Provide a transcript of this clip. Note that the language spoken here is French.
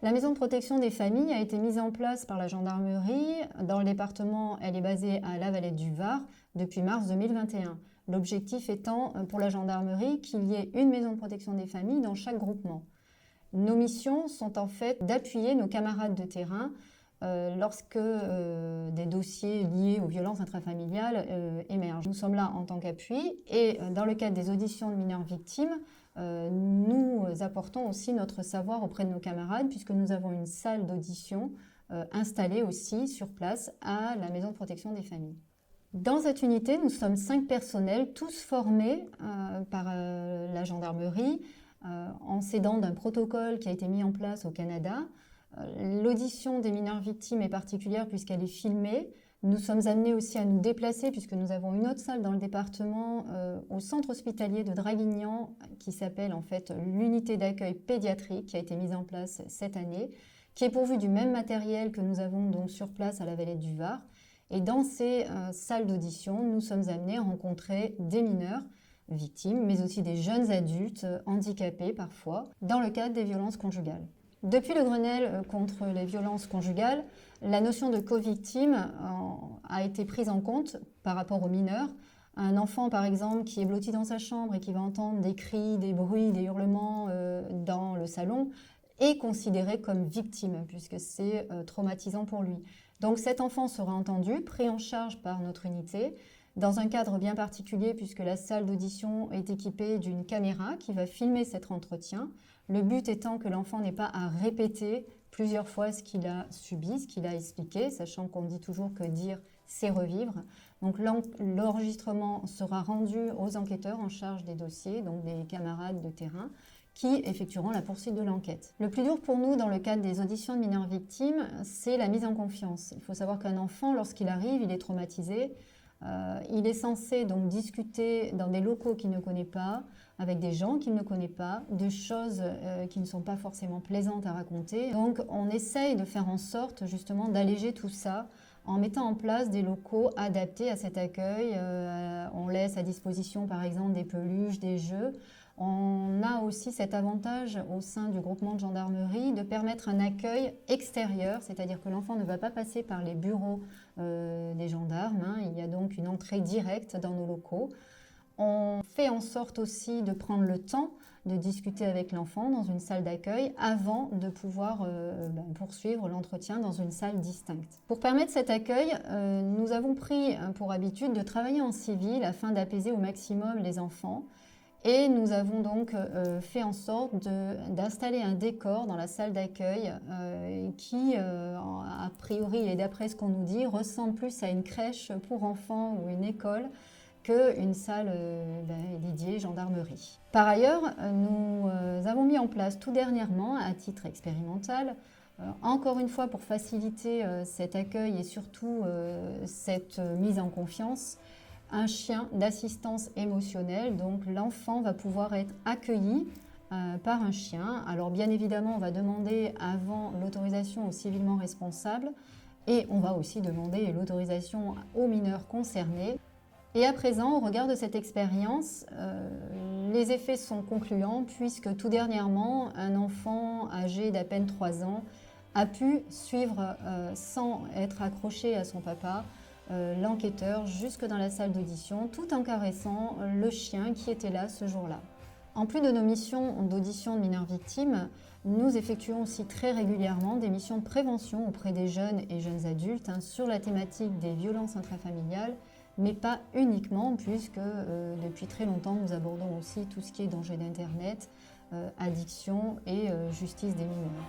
La maison de protection des familles a été mise en place par la gendarmerie. Dans le département, elle est basée à La Valette du Var depuis mars 2021. L'objectif étant pour la gendarmerie qu'il y ait une maison de protection des familles dans chaque groupement. Nos missions sont en fait d'appuyer nos camarades de terrain lorsque des dossiers liés aux violences intrafamiliales émergent. Nous sommes là en tant qu'appui et dans le cadre des auditions de mineurs victimes, nous apportons aussi notre savoir auprès de nos camarades puisque nous avons une salle d'audition installée aussi sur place à la maison de protection des familles. Dans cette unité, nous sommes 5 personnels, tous formés par la gendarmerie en s'aidant d'un protocole qui a été mis en place au Canada. L'audition des mineurs victimes est particulière puisqu'elle est filmée. Nous sommes amenés aussi à nous déplacer puisque nous avons une autre salle dans le département au centre hospitalier de Draguignan qui s'appelle en fait l'unité d'accueil pédiatrique qui a été mise en place cette année, qui est pourvue du même matériel que nous avons donc sur place à la Valette du Var. Et dans ces salles d'audition, nous sommes amenés à rencontrer des mineurs victimes, mais aussi des jeunes adultes handicapés parfois, dans le cadre des violences conjugales. Depuis le Grenelle contre les violences conjugales, la notion de co-victime a été prise en compte par rapport aux mineurs. Un enfant, par exemple, qui est blotti dans sa chambre et qui va entendre des cris, des bruits, des hurlements dans le salon, est considéré comme victime, puisque c'est traumatisant pour lui. Donc cet enfant sera entendu, pris en charge par notre unité, dans un cadre bien particulier puisque la salle d'audition est équipée d'une caméra qui va filmer cet entretien. Le but étant que l'enfant n'ait pas à répéter plusieurs fois ce qu'il a subi, ce qu'il a expliqué, sachant qu'on dit toujours que dire, c'est revivre. Donc l'enregistrement sera rendu aux enquêteurs en charge des dossiers, donc des camarades de terrain, qui effectueront la poursuite de l'enquête. Le plus dur pour nous dans le cadre des auditions de mineurs victimes, c'est la mise en confiance. Il faut savoir qu'un enfant, lorsqu'il arrive, il est traumatisé. Il est censé donc discuter dans des locaux qu'il ne connaît pas, avec des gens qu'il ne connaît pas, de choses qui ne sont pas forcément plaisantes à raconter. Donc on essaye de faire en sorte justement d'alléger tout ça en mettant en place des locaux adaptés à cet accueil. On laisse à disposition par exemple des peluches, des jeux. On a aussi cet avantage au sein du groupement de gendarmerie de permettre un accueil extérieur, c'est-à-dire que l'enfant ne va pas passer par les bureaux des gendarmes. Il y a donc une entrée directe dans nos locaux. On fait en sorte aussi de prendre le temps de discuter avec l'enfant dans une salle d'accueil avant de pouvoir poursuivre l'entretien dans une salle distincte. Pour permettre cet accueil, nous avons pris pour habitude de travailler en civil afin d'apaiser au maximum les enfants. Et nous avons donc fait en sorte d'installer un décor dans la salle d'accueil qui, a priori et d'après ce qu'on nous dit, ressemble plus à une crèche pour enfants ou une école qu'une salle dédiée gendarmerie. Par ailleurs, nous avons mis en place tout dernièrement, à titre expérimental, encore une fois pour faciliter cet accueil et surtout cette mise en confiance, un chien d'assistance émotionnelle. Donc l'enfant va pouvoir être accueilli par un chien. Alors bien évidemment, on va demander avant l'autorisation au civilement responsable et on va aussi demander l'autorisation aux mineurs concernés. Et à présent, au regard de cette expérience, les effets sont concluants puisque tout dernièrement, un enfant âgé d'à peine 3 ans a pu suivre sans être accroché à son papa l'enquêteur jusque dans la salle d'audition tout en caressant le chien qui était là ce jour-là. En plus de nos missions d'audition de mineurs victimes, nous effectuons aussi très régulièrement des missions de prévention auprès des jeunes et jeunes adultes sur la thématique des violences intrafamiliales, mais pas uniquement puisque depuis très longtemps nous abordons aussi tout ce qui est danger d'Internet, addiction et justice des mineurs.